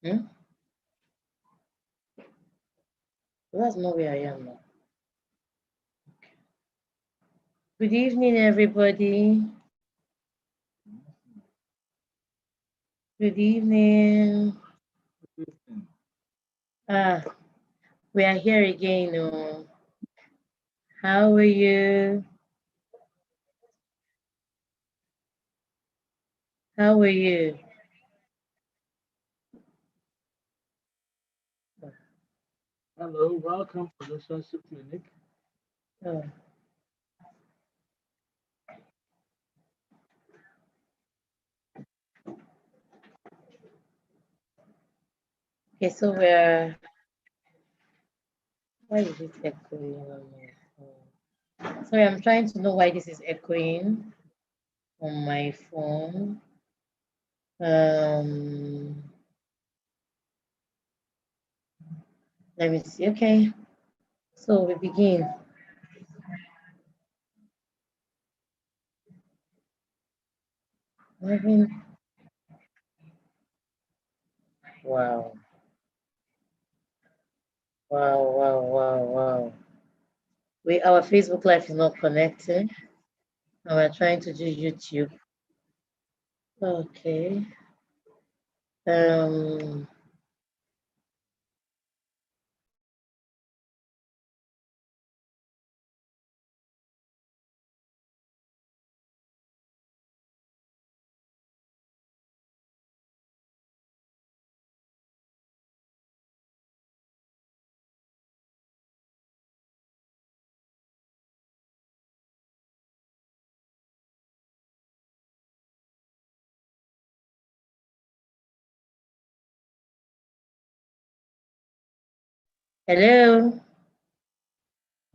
Hmm? That's not where I am now. Okay. Good evening, everybody. Good evening. We are here again. Oh. How are you? How are you? Hello, welcome to Relationship Clinic. Oh. Okay, so we're. Why is it echoing on my phone? Sorry, I'm trying to know why this is echoing on my phone. Let me see. Okay, so we begin. Wow. Wow. Our Facebook Live is not connected. And we're trying to do YouTube. Okay. Hello.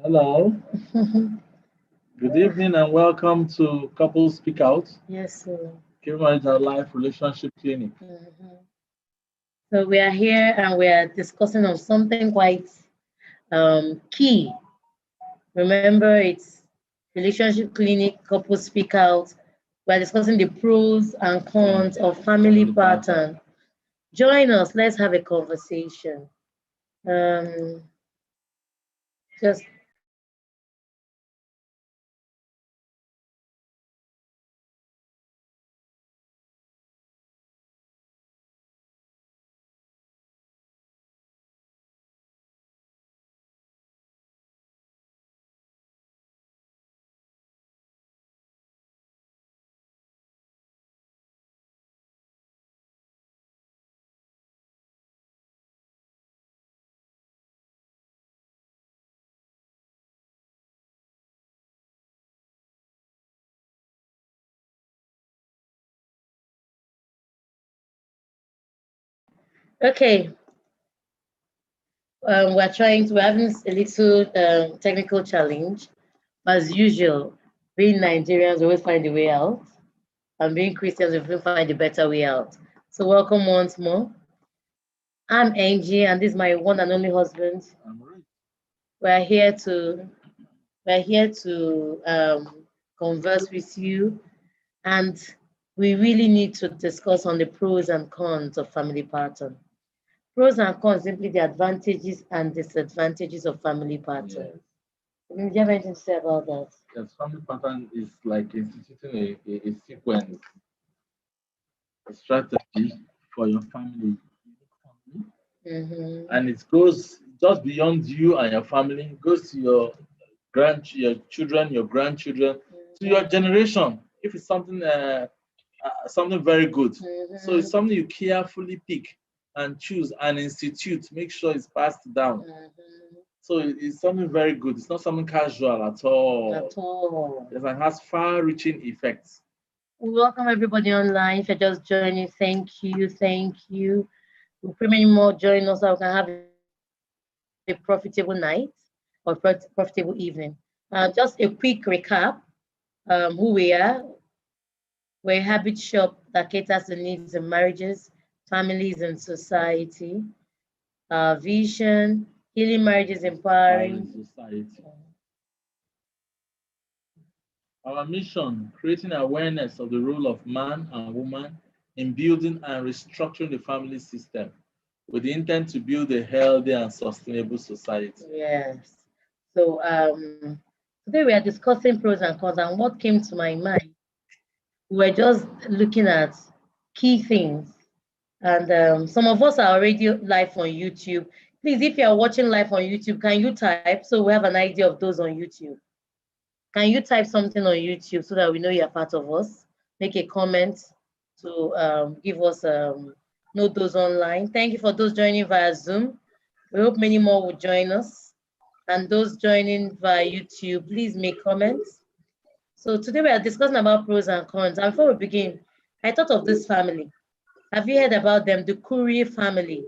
Hello. Good evening and welcome to Couples Speak Out. Yes, sir. Keepingmarriagealive Relationship Clinic. So we are here and we are discussing on something quite key. Remember, it's Relationship Clinic, Couples Speak Out. We're discussing the pros and cons of family pattern. Join us. Let's have a conversation. Just okay. We're having a little technical challenge. As usual, being Nigerians, we always find a way out. And being Christians, we will find a better way out. So welcome once more. I'm Angie, and this is my one and only husband. We're here to converse with you, and we really need to discuss on the pros and cons of family pattern. Pros and cons, simply the advantages and disadvantages of family pattern. Do you have anything to say about that? Yes, family pattern is like instituting a sequence, a strategy for your family. And it goes just beyond you and your family. It goes to your children, your grandchildren, to your generation. If it's something something very good, so it's something you carefully pick and choose and institute. Make sure it's passed down. So it's something very good. It's not something casual at all. It has far-reaching effects. We welcome everybody online. If you're just joining, thank you. We'll pray many more join us so we can have a profitable night or profitable evening. Just a quick recap. Who we are. We're a habit shop that caters to needs of marriages, families, and society. Our vision, healing marriages, empowering society. Our mission, creating awareness of the role of man and woman in building and restructuring the family system. with the intent to build a healthy and sustainable society. Yes. So today we are discussing pros and cons, and what came to my mind, we're just looking at key things. And some of us are already live on YouTube. Please, if you are watching live on YouTube, can you type so we have an idea of those on YouTube? Can you type something on YouTube so that we know you're part of us? Make a comment to give us know those online. Thank you for those joining via Zoom. We hope many more will join us. And those joining via YouTube, please make comments. So today we are discussing about pros and cons. And before we begin, I thought of this family. Have you heard about them, the 𝗏𝗃 family?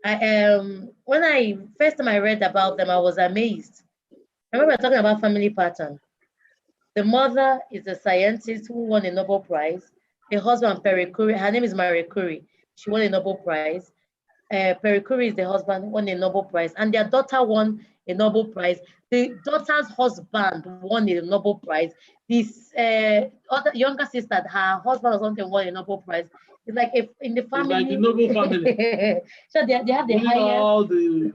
When I first time I read about them, I was amazed. Remember, we're talking about family pattern. The mother is a scientist who won a Nobel Prize. The husband, Marie Curie, her name is Marie Curie. She won a Nobel Prize. Marie Curie is the husband, won a Nobel Prize, and their daughter won a Nobel Prize. The daughter's husband won a Nobel Prize. This other younger sister, her husband or something, won a Nobel Prize. It's like if in the family. It's like the Nobel family. So they have the highest. All the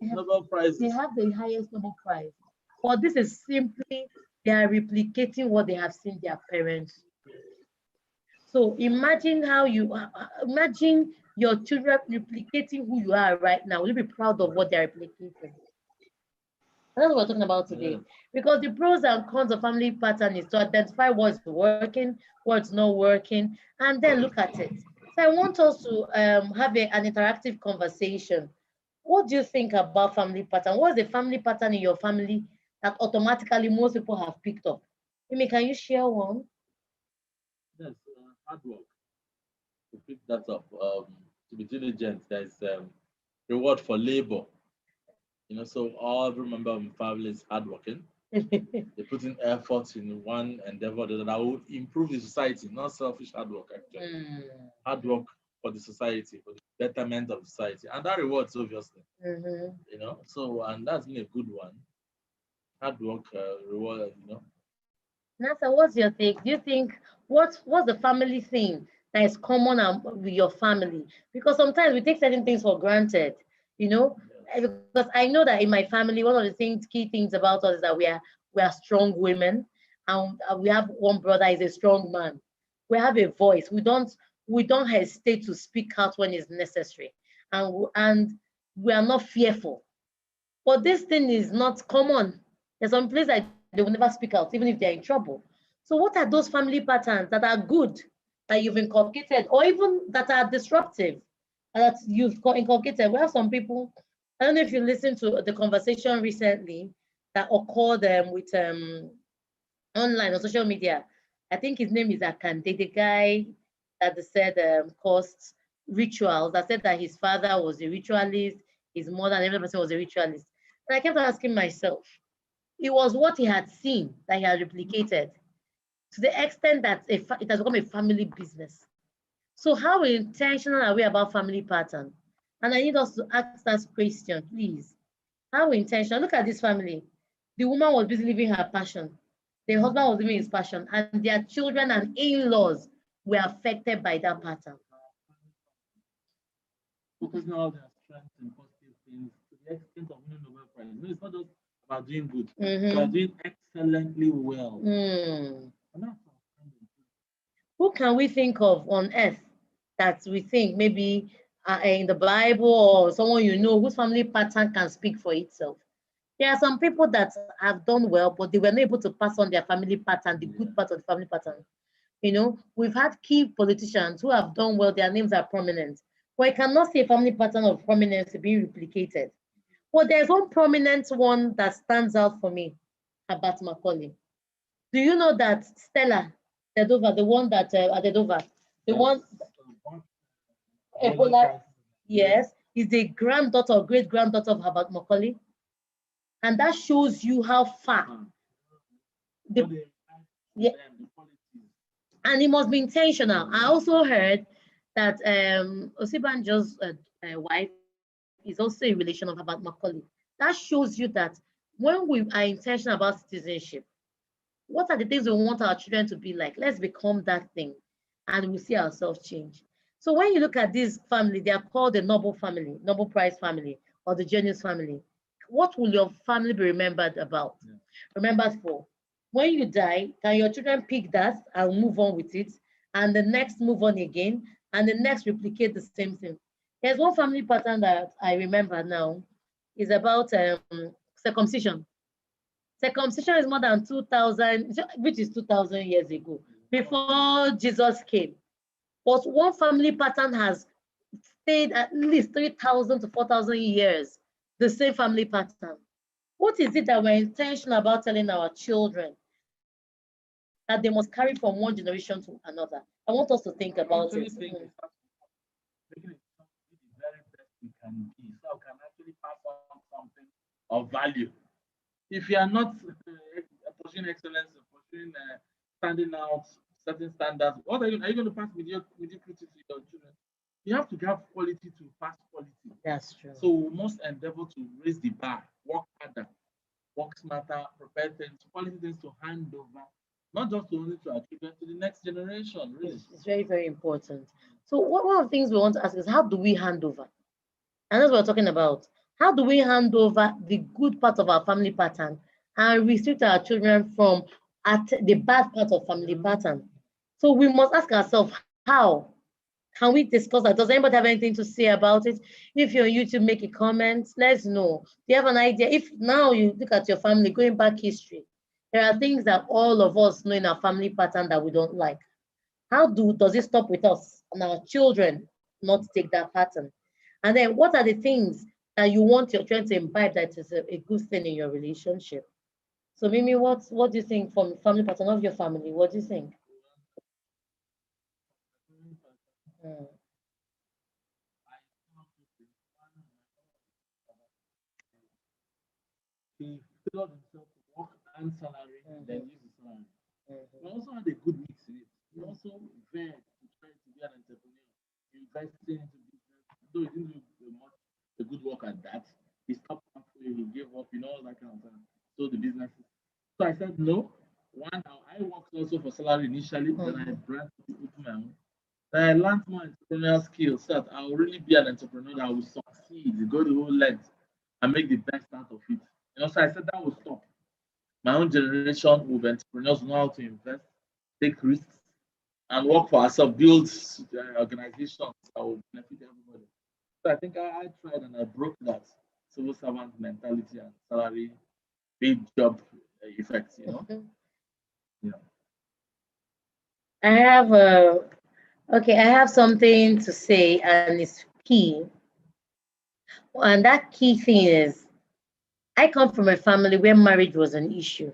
Nobel Prizes. They have the highest Nobel Prize. But this is simply they are replicating what they have seen their parents do. So imagine how imagine your children replicating who you are right now. Will you be proud of what they're replicating? That's what we're talking about today. Yeah. Because the pros and cons of family pattern is to identify what's working, what's not working, and then look at it. So I want us to have an interactive conversation. What do you think about family pattern? What's the family pattern in your family that automatically most people have picked up? Amy, can you share one? Yes, hard work. To pick that up, to be diligent, there's reward for labor. You know, so every member of my family is hardworking. They put in effort in one endeavor that will improve the society, not selfish hard work, actually. Hard work for the society, for the betterment of society. And that rewards, obviously. You know, so, and that's been a good one. Hard work, reward, you know. Nasa, what's your take? Do you think, what's the family thing that is common with your family? Because sometimes we take certain things for granted, you know? Because I know that in my family, one of the key things about us is that we are strong women, and we have one brother is a strong man. We have a voice. We don't hesitate to speak out when it's necessary, and we are not fearful. But this thing is not common. There's some places that they will never speak out, even if they're in trouble. So what are those family patterns that are good that you've inculcated, or even that are disruptive that you've inculcated? We have some people. I don't know if you listened to the conversation recently that occurred with online on social media. I think his name is Akande, the guy that they said caused rituals. That said that his father was a ritualist, his mother and every person was a ritualist. And I kept asking myself, it was what he had seen that he had replicated to the extent that it has become a family business. So how intentional are we about family pattern? And I need us to ask that question, please. How intentional? Look at this family. The woman was busy living her passion. The husband was living his passion, and their children and in-laws were affected by that pattern. Focusing on all their strengths and positive things to the extent of winning Nobel Prize. No, it's not just about doing good. They are doing excellently well. Who can we think of on earth that we think maybe in the Bible or someone you know whose family pattern can speak for itself? There are some people that have done well, but they were not able to pass on their family pattern, the good part of the family pattern. You know, we've had key politicians who have done well, their names are prominent. But I cannot see a family pattern of prominence being replicated. But there's one prominent one that stands out for me, about Macaulay. Do you know that Stella 𝕬𝗏𝗏, the one that 𝕬𝗏𝗏, the one Ebola, yes, is the granddaughter or great granddaughter of Herbert Macaulay, and that shows you how far. And it must be intentional. I also heard that Osibanjo's wife is also a relation of Herbert Macaulay. That shows you that when we are intentional about citizenship, what are the things we want our children to be like? Let's become that thing, and we'll see ourselves change. So when you look at this family, they are called the Nobel family, Nobel Prize family, or the genius family. What will your family be remembered about? Yeah. Remembered for? When you die, can your children pick that and move on with it, and the next move on again, and the next replicate the same thing? There's one family pattern that I remember now, is about circumcision. Circumcision is more than 2,000, which is 2,000 years ago, before Jesus came. But one family pattern has stayed at least 3,000 to 4,000 years, the same family pattern. What is it that we're intentional about telling our children that they must carry from one generation to another? I want us to think about it. Making it the very best we can be, so we can actually pass on something of value. If you are not pursuing excellence, pursuing standing out, certain standards, what are you going to pass mediocrity to your children? You have to have quality to pass quality. That's true. So we must endeavor to raise the bar, work harder, work smarter, prepare things, quality things to hand over, not just only to our children, to the next generation. Really, it's very, very important. So one of the things we want to ask is, how do we hand over? And that's what we're talking about. How do we hand over the good part of our family pattern and restrict our children from the bad part of family pattern? So we must ask ourselves, how can we discuss that? Does anybody have anything to say about it? If you're on YouTube, make a comment. Let's know. Do you have an idea? If now you look at your family, going back history, there are things that all of us know in our family pattern that we don't like. How does it stop with us and our children not take that pattern? And then what are the things that you want your children to imbibe that is a good thing in your relationship? So Mimi, what do you think from family pattern of your family? What do you think? He figured himself to work and salary and then use his salary. He also had a good mix in it. He also there to try to be an entrepreneur, investing into business. Though he didn't do much the good work at that, he stopped halfway, he gave up, all that kind of thing. So the businesses. So I said no. One, I worked also for salary initially, then I branched into my own. Then I learned more entrepreneurial skills so that I will really be an entrepreneur that will succeed, go the whole length, and make the best out of it. So I said that will stop. My own generation will be entrepreneurs, know how to invest, take risks, and work for ourselves, build organizations that will benefit everybody. So I think I tried and I broke that civil servant mentality and salary, big job effects, Yeah. I have something to say, and it's key. And that key thing is, I come from a family where marriage was an issue.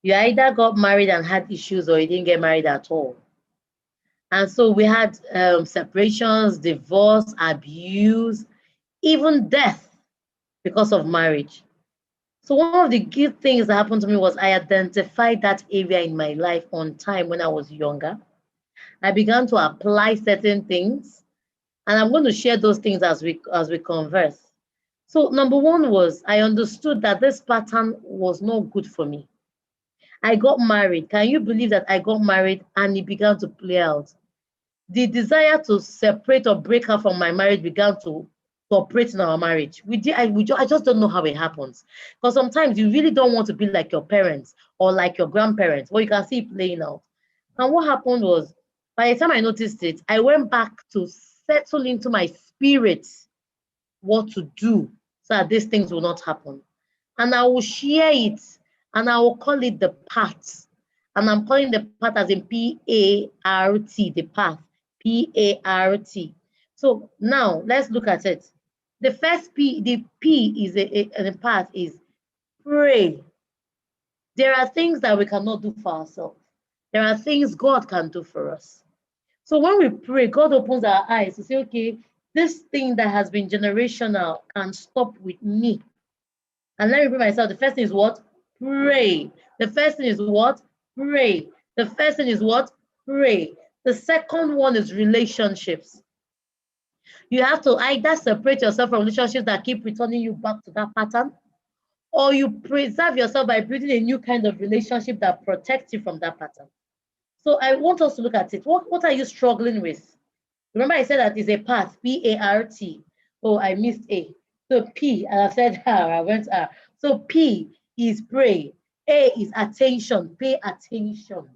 You either got married and had issues, or you didn't get married at all. And so we had separations, divorce, abuse, even death because of marriage. So one of the good things that happened to me was I identified that area in my life on time when I was younger. I began to apply certain things, and I'm going to share those things as we converse. So number one was I understood that this pattern was not good for me. I got married. Can you believe that I got married and it began to play out? The desire to separate or break her from my marriage began to operate in our marriage. I just don't know how it happens. Because sometimes you really don't want to be like your parents or like your grandparents, where you can see it playing out. And what happened was, by the time I noticed it, I went back to settle into my spirit what to do so that these things will not happen. And I will share it, and I will call it the path. And I'm calling the path as in P-A-R-T, the path, P-A-R-T. So now let's look at it. The first P, the P is the path is pray. There are things that we cannot do for ourselves. There are things God can do for us. So when we pray, God opens our eyes to say, okay, this thing that has been generational can stop with me. And let me repeat myself. The first thing is what? Pray. The first thing is what? Pray. The first thing is what? Pray. The second one is relationships. You have to either separate yourself from relationships that keep returning you back to that pattern, or you preserve yourself by building a new kind of relationship that protects you from that pattern. So I want us to look at it. What are you struggling with? Remember, I said that is a path, P-A-R-T. Oh, I missed A. So P, and I said R, I went R. So P is pray. A is attention. Pay attention.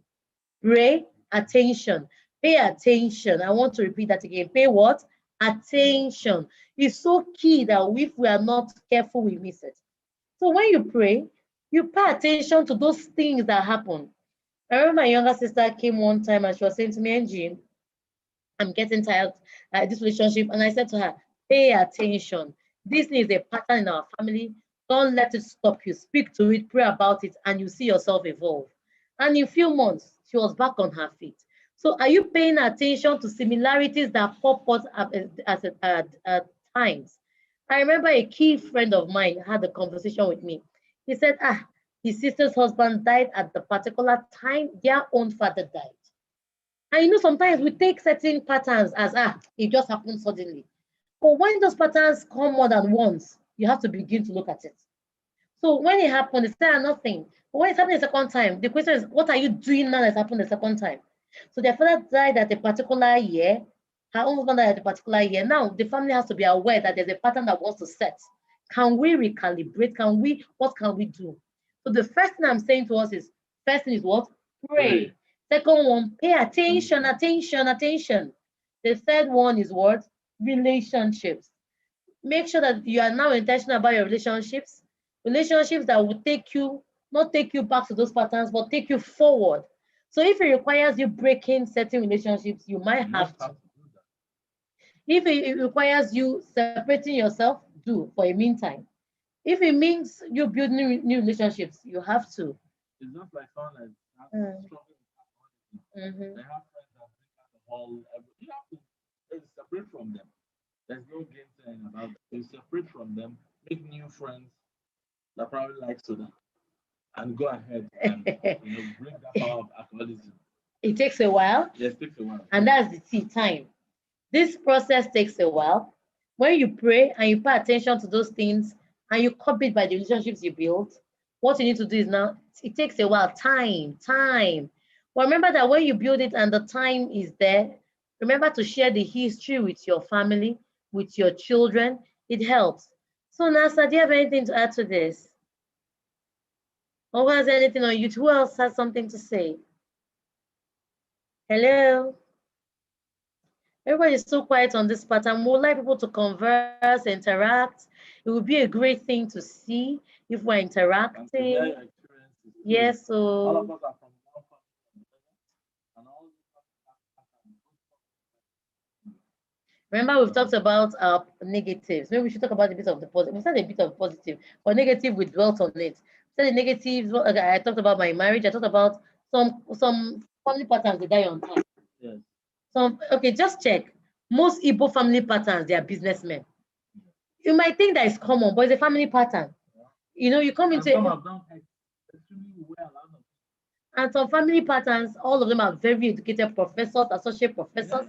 Pray, attention. Pay attention. I want to repeat that again. Pay what? Attention. It's so key that if we are not careful, we miss it. So when you pray, you pay attention to those things that happen. I remember my younger sister came one time and she was saying to me, Angie, I'm getting tired of this relationship. And I said to her, pay attention. This is a pattern in our family. Don't let it stop you. Speak to it, pray about it, and you see yourself evolve. And in a few months, she was back on her feet. So are you paying attention to similarities that pop up at times? I remember a key friend of mine had a conversation with me. He said, his sister's husband died at the particular time their own father died. And you know, sometimes we take certain patterns as, it just happened suddenly. But when those patterns come more than once, you have to begin to look at it. So when it happened, it's still nothing. But when it's happening the second time, the question is, what are you doing now that's happened the second time? So their father died at a particular year, her own husband died at a particular year. Now the family has to be aware that there's a pattern that wants to set. Can we recalibrate? What can we do? So the first thing I'm saying to us is, first thing is what? Pray. Second one, pay attention, attention, attention. The third one is what? Relationships. Make sure that you are now intentional about your relationships. Relationships that will not take you back to those patterns, but take you forward. So if it requires you breaking certain relationships, you might have to. If it requires you separating yourself, do for a meantime. If it means you build new relationships, you have to. It's not like someone that's struggling. They have friends that drink alcohol. You have to separate from them. There's no game saying about it. You separate from them, make new friends that probably like soda, and go ahead and bring that power of alcoholism. It takes a while. Yes, it takes a while. And that's the key time. This process takes a while. When you pray and you pay attention to those things and you commit by the relationships you build, what you need to do is now, it takes a while, time. But remember that when you build it and the time is there, remember to share the history with your family, with your children. It helps. So Nasa, do you have anything to add to this? Or has anything on YouTube? Who else has something to say? Hello? Everybody is so quiet on this pattern. We would like people to converse, interact. It would be a great thing to see if we're interacting. Yes, so all of us are from one family, and all remember, we've talked about our negatives. Maybe we should talk about a bit of the positive. We said a bit of positive, but negative, we dwelt on it. We said the negatives. I talked about my marriage. I talked about some family patterns. They die on time. Yes. Okay, just check. Most Igbo family patterns, they are businessmen. You might think that it's common, but it's a family pattern. You know, you come into some of them extremely well. And some family patterns, all of them are very educated professors, associate professors.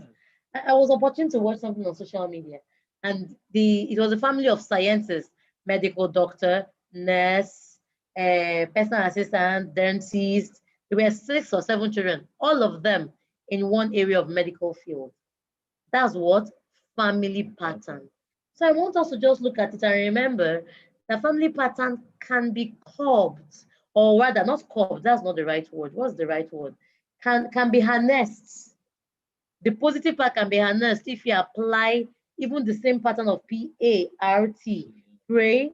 Yes. I was opportune to watch something on social media, and it was a family of sciences, medical doctor, nurse, personal assistant, dentist. There were 6 or 7 children, all of them in one area of medical field. That's what family pattern. So I want us to just look at it and remember that family pattern can be curbed, or rather not curbed, that's not the right word. What's the right word? Can be harnessed. The positive part can be harnessed if you apply even the same pattern of P-A-R-T. Pray,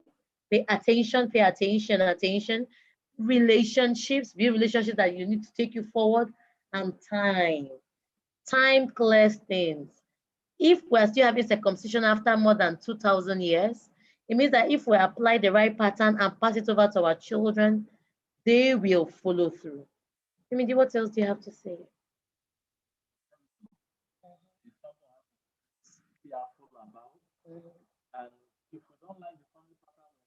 pay attention, attention. Relationships, be relationships that you need to take you forward, and time. Time clears things. If we're still having circumcision after more than 2,000 years, it means that if we apply the right pattern and pass it over to our children, they will follow through. What else do you have to say? And if we don't like the family pattern,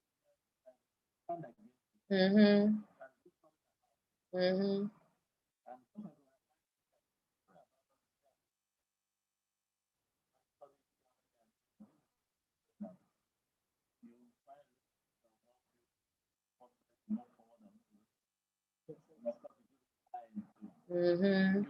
Mm-hmm.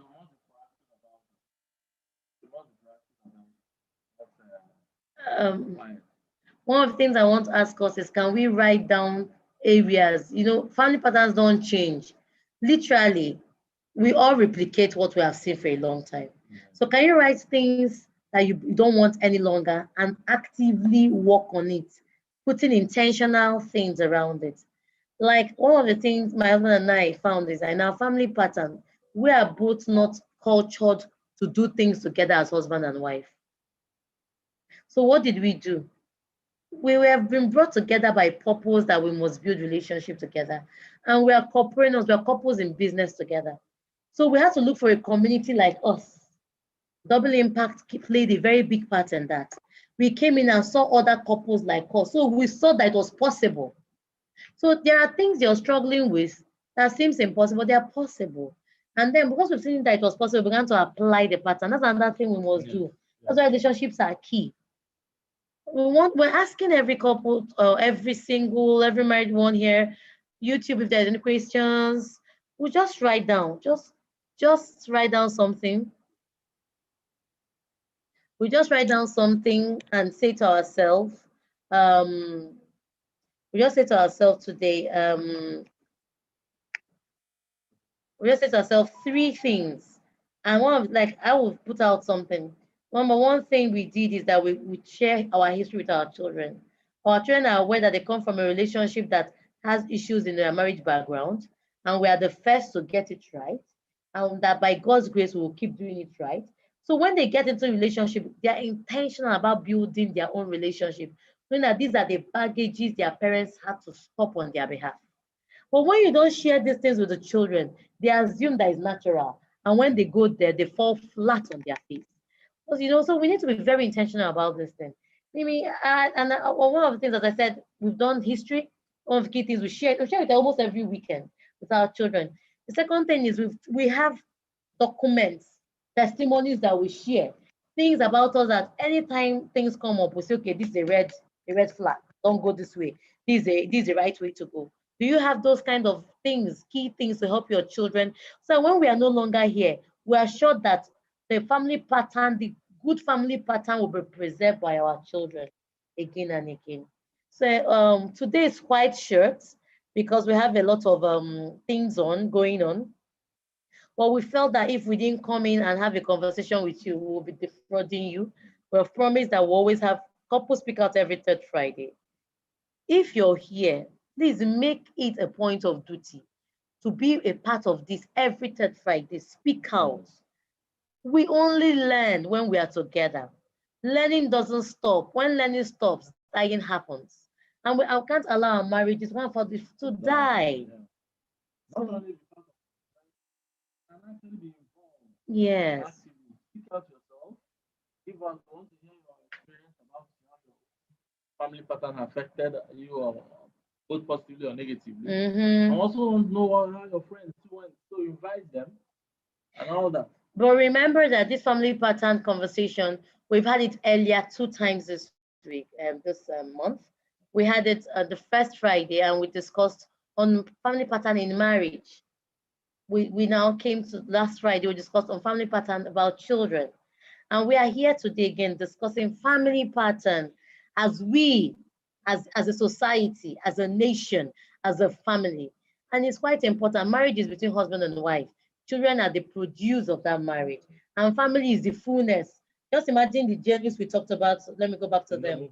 One of the things I want to ask us is, can we write down areas? You know, family patterns don't change. Literally, we all replicate what we have seen for a long time. So can you write things that you don't want any longer and actively work on it, putting intentional things around it? Like one of the things my husband and I found is in our family pattern, we are both not cultured to do things together as husband and wife. So what did we do? We have been brought together by purpose that we must build relationship together. And we are cooperating, we are couples in business together. So we had to look for a community like us. Double Impact played a very big part in that. We came in and saw other couples like us. So we saw that it was possible. So there are things you're struggling with that seems impossible, they are possible. And then because we've seen that it was possible, we began to apply the pattern. That's another thing we must do. That's why relationships are key. We're asking every couple, every married one here, YouTube, if there's any questions, we just write down, just write down something. We just write down something and say to ourselves, we just say to ourselves today, we just say to ourselves 3 things. And I will put out something. Number one thing we did is that we share our history with our children. Our children are aware that they come from a relationship that has issues in their marriage background, and we are the first to get it right, and that by God's grace we will keep doing it right. So when they get into a relationship, they are intentional about building their own relationship, knowing that these are the baggages their parents had to stop on their behalf. But when you don't share these things with the children, they assume that it's natural, and when they go there, they fall flat on their face. So we need to be very intentional about this thing. Maybe, one of the things, as I said, we've done history. One of the key things we share it almost every weekend with our children. The second thing is we have documents, testimonies that we share, things about us that anytime things come up, we say, okay, this is a red flag. Don't go this way. This is the right way to go. Do you have those kind of things, key things to help your children? So when we are no longer here, we are sure that the family pattern, the good family pattern will be preserved by our children again and again. So today is quite short because we have a lot of things going on. But we felt that if we didn't come in and have a conversation with you, we will be defrauding you. We have promised that we'll always have couple speak out every 3rd Friday. If you're here, please make it a point of duty to be a part of this every 3rd Friday. Speak out. We only learn when we are together. Learning doesn't stop. When learning stops, dying happens. And I can't allow our marriages, one for this to die. Yes. Speak out yourself. Give us want to hear your experience about how your family pattern affected you, both positively or negatively. I also want to know how your friends went, so invite them and all that. But remember that this family pattern conversation, we've had it earlier 2 times this week, this month. We had it the first Friday, and we discussed on family pattern in marriage. We now came to last Friday, we discussed on family pattern about children. And we are here today again discussing family pattern as we, as a society, as a nation, as a family. And it's quite important. Marriage is between husband and wife. Children are the produce of that marriage. And family is the fullness. Just imagine the journeys we talked about. Let me go back to them.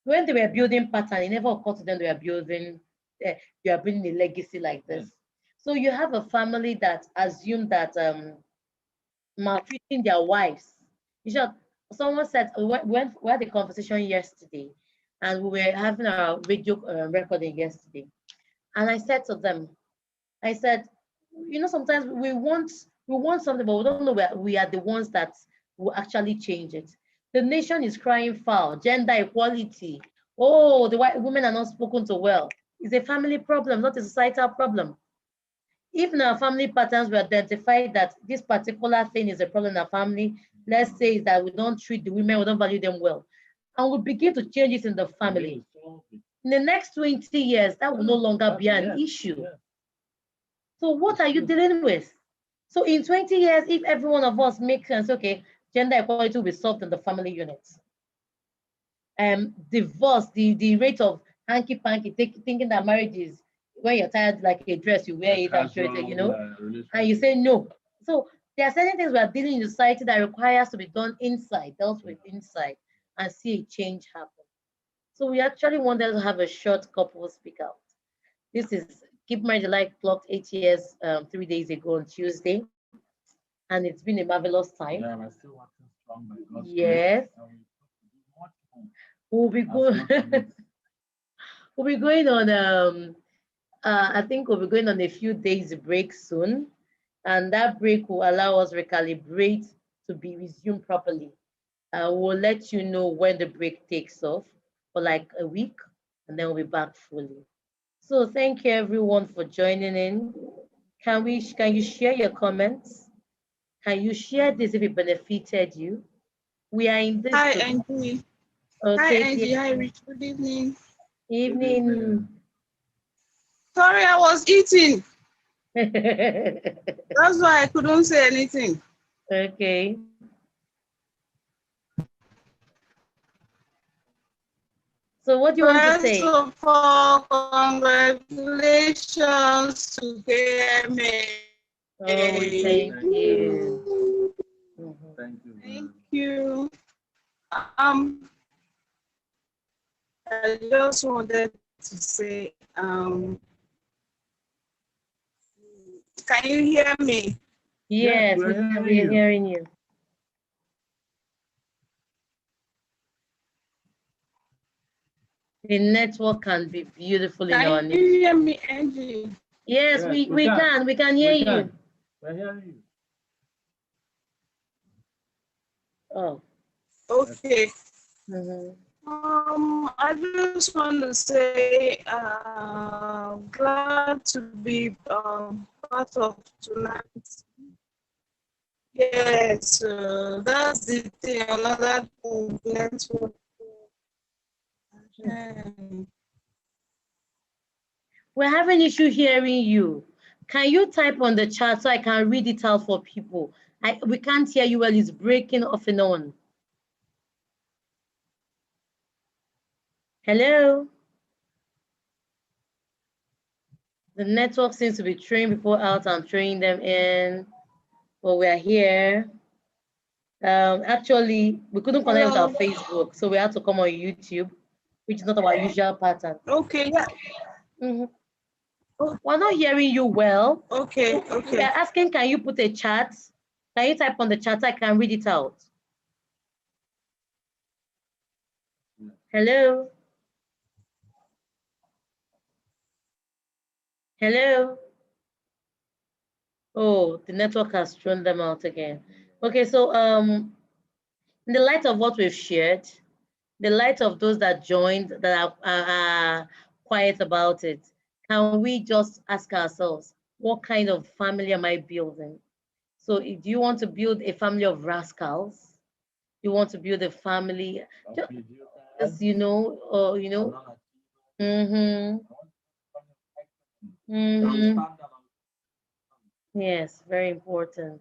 When they were building pattern, it never occurred to them they are building a legacy like this. So you have a family that assume that maltreating their wives. Someone said, we had a conversation yesterday, and we were having our radio recording yesterday. And I said to them, I said, sometimes we want something, but we don't know we are the ones that will actually change it. The nation is crying foul, gender equality. Oh, the white women are not spoken to well. It's a family problem, not a societal problem. If in our family patterns we identify that this particular thing is a problem in our family, let's say that we don't treat the women, we don't value them well, and we begin to change it in the family. In the next 20 years, that will no longer be an issue. So what are you dealing with? So in 20 years, if every one of us makes sense, okay, gender equality will be solved in the family units. Divorce, the rate of hanky-panky, thinking that marriage is when you're tired like a dress, you wear it and show it, you know, and you say no. So there are certain things we are dealing in society that requires to be done inside, dealt with inside, and see a change happen. So we actually wanted to have a short couple speak out. This is Keep Marriage Alive clocked 8 years 3 days ago on Tuesday, and it's been a marvelous time. Yeah, we're still working strong by God's yes. We'll be going. We'll be going on. I think we'll be going on a few days break soon, and that break will allow us recalibrate to be resumed properly. We'll let you know when the break takes off for like a week, and then we'll be back fully. So thank you everyone for joining in. Can you share your comments? Can you share this if it benefited you? We are in this. Hi, Angie. Okay. Hi, Angie. Hi, Rich. Good evening. Evening. Sorry, I was eating. That's why I couldn't say anything. Okay. So what do you want to say? First of all, congratulations to KMAI. Oh, thank you. Thank you. Thank you. I just wanted to say, can you hear me? Yes, we're hearing you. The network can be beautiful in our Can you hear me, Angie? Yes, we can. We can hear you. We're hearing you. Oh. Okay. Mm-hmm. I just want to say, glad to be part of tonight. Yes, that's the thing. Another network. We're having issue hearing you. Can you type on the chat so I can read it out for people? We can't hear you well. It's breaking off and on. Hello? The network seems to be throwing people out and throwing them in. But we're here. Actually, we couldn't connect with our Facebook, so we had to come on YouTube, which is not our usual pattern. Okay. Yeah. We're not hearing you well. Okay. We're asking, can you put a chat? Can you type on the chat? I can read it out. Hello? Hello? Oh, the network has thrown them out again. Okay, so in the light of what we've shared, the light of those that joined that are quiet about it, can we just ask ourselves, what kind of family am I building? So do you want to build a family of rascals? You want to build a family, just, you know, or, you know, Yes, very important.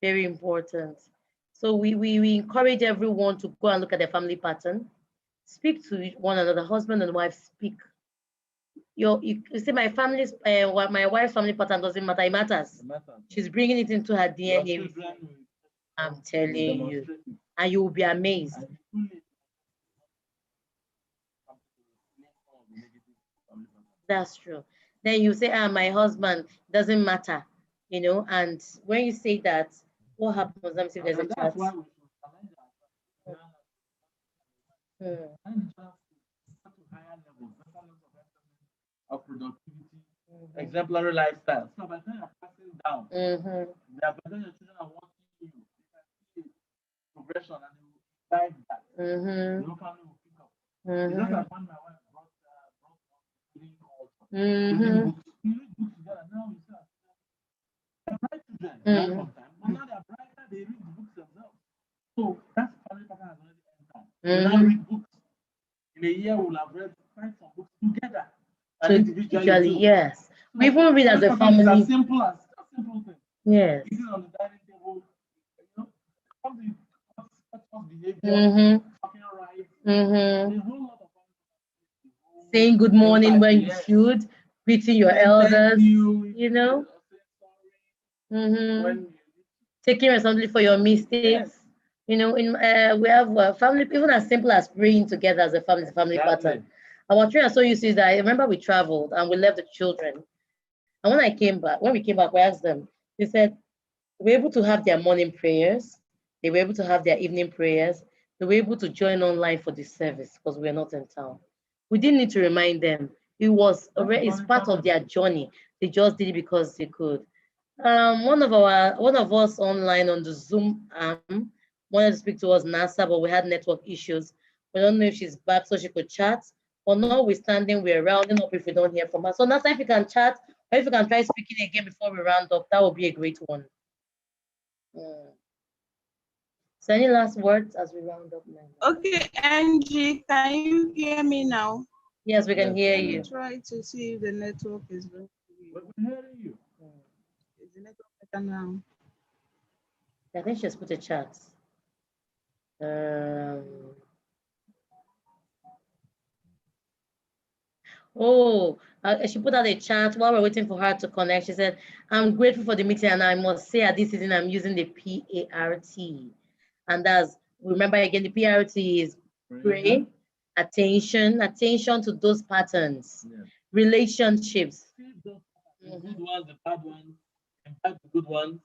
Very important. So we encourage everyone to go and look at their family pattern. Speak to one another, husband and wife, speak. You see, my family's, my wife's family pattern doesn't matter, it matters. She's bringing it into her DNA. I'm telling you. And you will be amazed. That's true. Then you say, my husband doesn't matter, you know, and when you say that, what happens? Let me see if there's a chat. Of productivity, exemplary lifestyle. So by the time you're passing down, by the time your children are watching you, they can see progression and they will guide that. Your family will pick up. It's just like when my wife brought reading culture. Reading books. We read books together. Now we say, they're bright children sometimes, but now they're brighter, they read the books themselves. So that family pattern has already entered. We now read books. In a year, we'll have read 5 books together. So individually, yes. We even read as a It's family. as simple as a simple thing. Yes. Eating on the dining table, you know, something behavior, Mm-hmm. talking right, Mm-hmm. a whole lot of Saying good morning when you should, greeting your elders, you know. Mm-hmm. Taking responsibility for your mistakes. Yes. You know, in we have family, even as simple as praying together as a family pattern. Our children are so used to it that I remember we traveled and we left the children. And when we came back, we asked them, they said, they were able to have their morning prayers, they were able to have their evening prayers, they were able to join online for the service because we are not in town. We didn't need to remind them. It's part of their journey. They just did it because they could. One of us online on the Zoom wanted to speak to us NASA, but we had network issues. We don't know if she's back so she could chat. Or notwithstanding, we're rounding up if we don't hear from her. So NASA, if you can chat, or if you can try speaking again before we round up, that would be a great one. So any last words as we round up now? Okay, Angie, can you hear me now? Yes, we can hear you. Try to see if the network is going to be. We're hearing you. Is the network better now? I think she just put a chat. She put out a chat while we're waiting for her to connect. She said, I'm grateful for the meeting, and I must say at this season I'm using the PART. And that's, remember again, the PART is pray, attention to those patterns, relationships. The good ones, the bad ones, impact the good ones,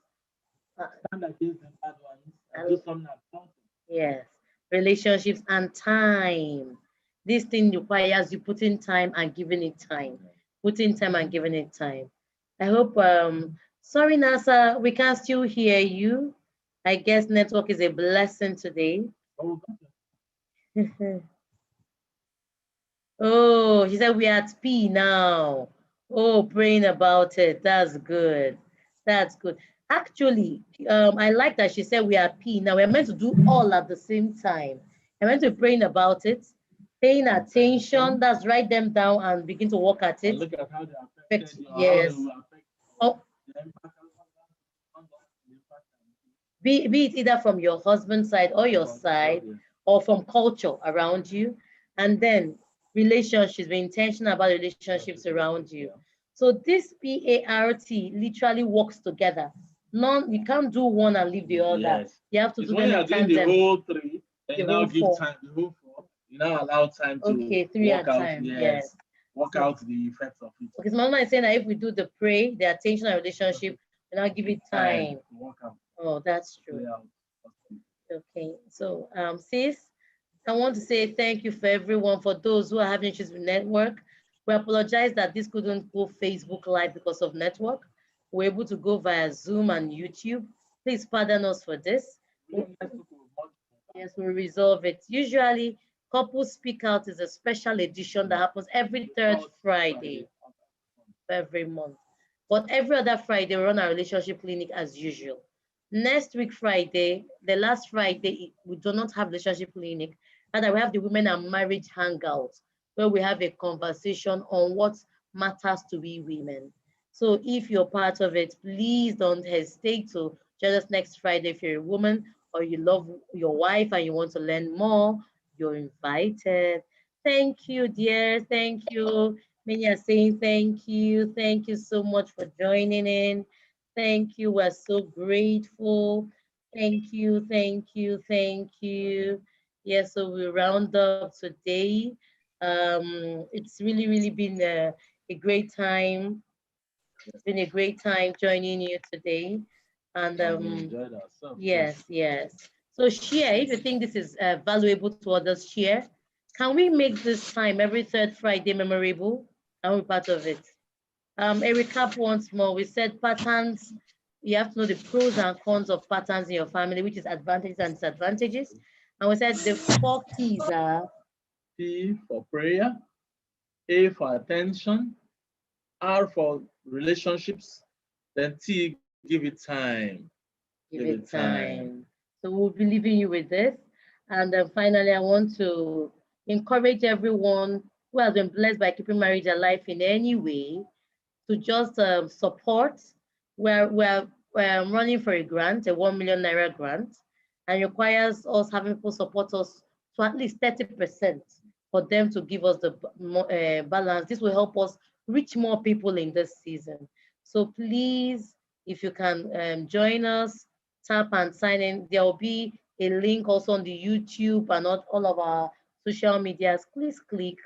stand against the bad ones, and do something about it. Yes, relationships and time. This thing requires you putting time and giving it time. Putting time and giving it time. I hope, sorry, NASA, we can still hear you. I guess network is a blessing today. Oh, she said we are at P now. Oh, praying about it. That's good. That's good. Actually, I like that she said we are P. Now we're meant to do all at the same time. I'm meant to be praying about it, paying attention. That's write them down and begin to work at it. And look at how they affect you. Yes. Oh. Be it either from your husband's side or your side, or from culture around you, and then relationships, be intentional about relationships around you. So this PART literally works together. You can't do one and leave the other. Yes. You have to do them in tandem. The whole three, and you now give time, the whole four. You now allow time to three work at out. time. Yes. Work out the effects of it. Because Mama is saying that if we do the pray, the attention and relationship, we now give it time. To work out. Oh, that's true. Okay, so sis, I want to say thank you for everyone, for those who are having issues with network. We apologize that this couldn't go Facebook Live because of network. We're able to go via Zoom and YouTube. Please pardon us for this. Yes, we'll resolve it. Usually, Couple Speak Out is a special edition that happens every third Friday of every month. But every other Friday, we run our relationship clinic as usual. Next week, Friday, the last Friday, we do not have relationship clinic. Rather, we have the Women and Marriage Hangout, where we have a conversation on what matters to we women. So if you're part of it, please don't hesitate to join us next Friday. If you're a woman or you love your wife and you want to learn more, you're invited. Thank you, dear. Thank you. Many are saying thank you. Thank you so much for joining in. Thank you. We're so grateful. Thank you. Thank you. Thank you. Yes, so we round up today. It's really been a great time. It's been a great time joining you today. And we enjoyed ourselves. Yes. So share, if you think this is valuable to others, share. Can we make this time every third Friday memorable? And we're part of it. A recap once more. We said patterns. You have to know the pros and cons of patterns in your family, which is advantages and disadvantages. And we said the 4 keys are P for prayer, A for attention, R for relationships, then T, give it time. Give it time. So we'll be leaving you with this. And then finally, I want to encourage everyone who has been blessed by keeping marriage alive in any way to just support. We're running for a grant, a 1 million naira grant, and requires us having people support us to at least 30% for them to give us the balance. This will help us reach more people in this season. So please, if you can join us, tap and sign in. There will be a link also on the YouTube and all of our social medias. Please click.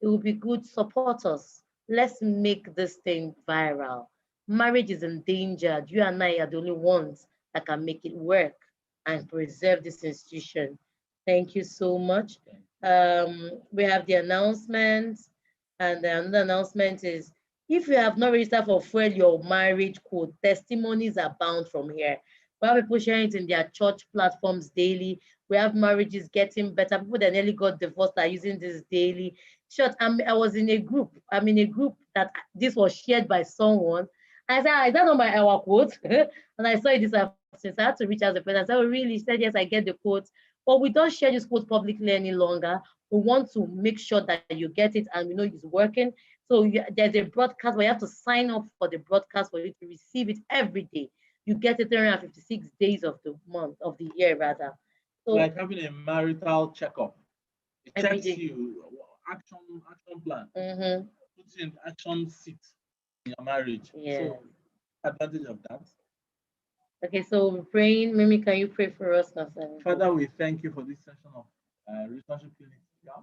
It will be good. Support us. Let's make this thing viral. Marriage is endangered. You and I are the only ones that can make it work and preserve this institution. Thank you so much. We have the announcement, and another announcement is, if you have not registered for Fuel Your Marriage Code, testimonies are bound from here. We have people sharing it in their church platforms daily. We have marriages getting better. People that nearly got divorced are using this daily. Short, I was in a group. I'm in a group that this was shared by someone. I said, is that not our quote? And I saw it this afternoon. So I had to reach out to the person. I said, oh, really? She said, yes, I get the quote. But we don't share this quote publicly any longer. We want to make sure that you get it and we know it's working. So there's a broadcast where you have to sign up for the broadcast for you to receive it every day. You get it 356 days of the month, of the year rather. So, like having a marital checkup. It checks you, action plan. Puts you in action seat in your marriage. Yeah. So advantage of that. Okay, so we're praying. Mimi, can you pray for us now? Father, we thank you for this session of relationship clinic. Yeah?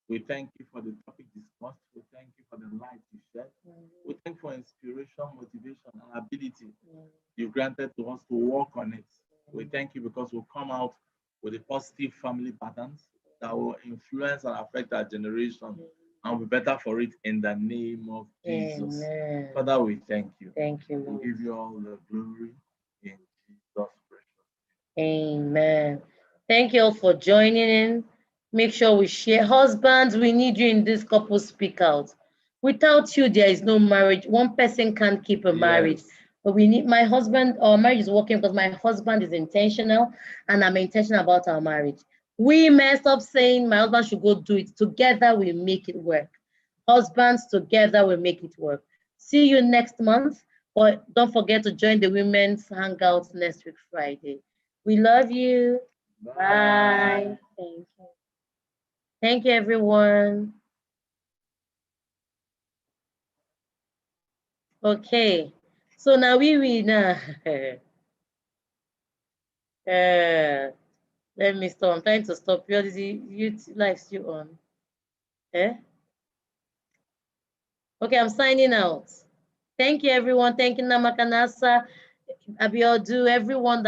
We thank you for the topic discussed. We thank you for the light you shed. We thank you for inspiration, motivation, and ability you granted to us to work on it. We thank you because we'll come out with a positive family patterns that will influence and affect our generation and be better for it in the name of Jesus. Amen. Father, we thank you. Thank you, Lord. We give you all the glory in Jesus' precious name. Amen. Thank you all for joining in. Make sure we share. Husbands, we need you in this couple speak out. Without you, there is no marriage. One person can't keep a marriage. Yes. But we need my husband, our marriage is working because my husband is intentional and I'm intentional about our marriage. We messed up saying my husband should go do it. Together we make it work. Husbands, together we make it work. See you next month. But don't forget to join the women's hangouts next week, Friday. We love you. Bye. Thank you. Thank you, everyone. Okay. So now we now. Let me stop. I'm trying to stop. Your live still on. Okay, I'm signing out. Thank you, everyone. Thank you, Namakanasa, Abiodun, everyone that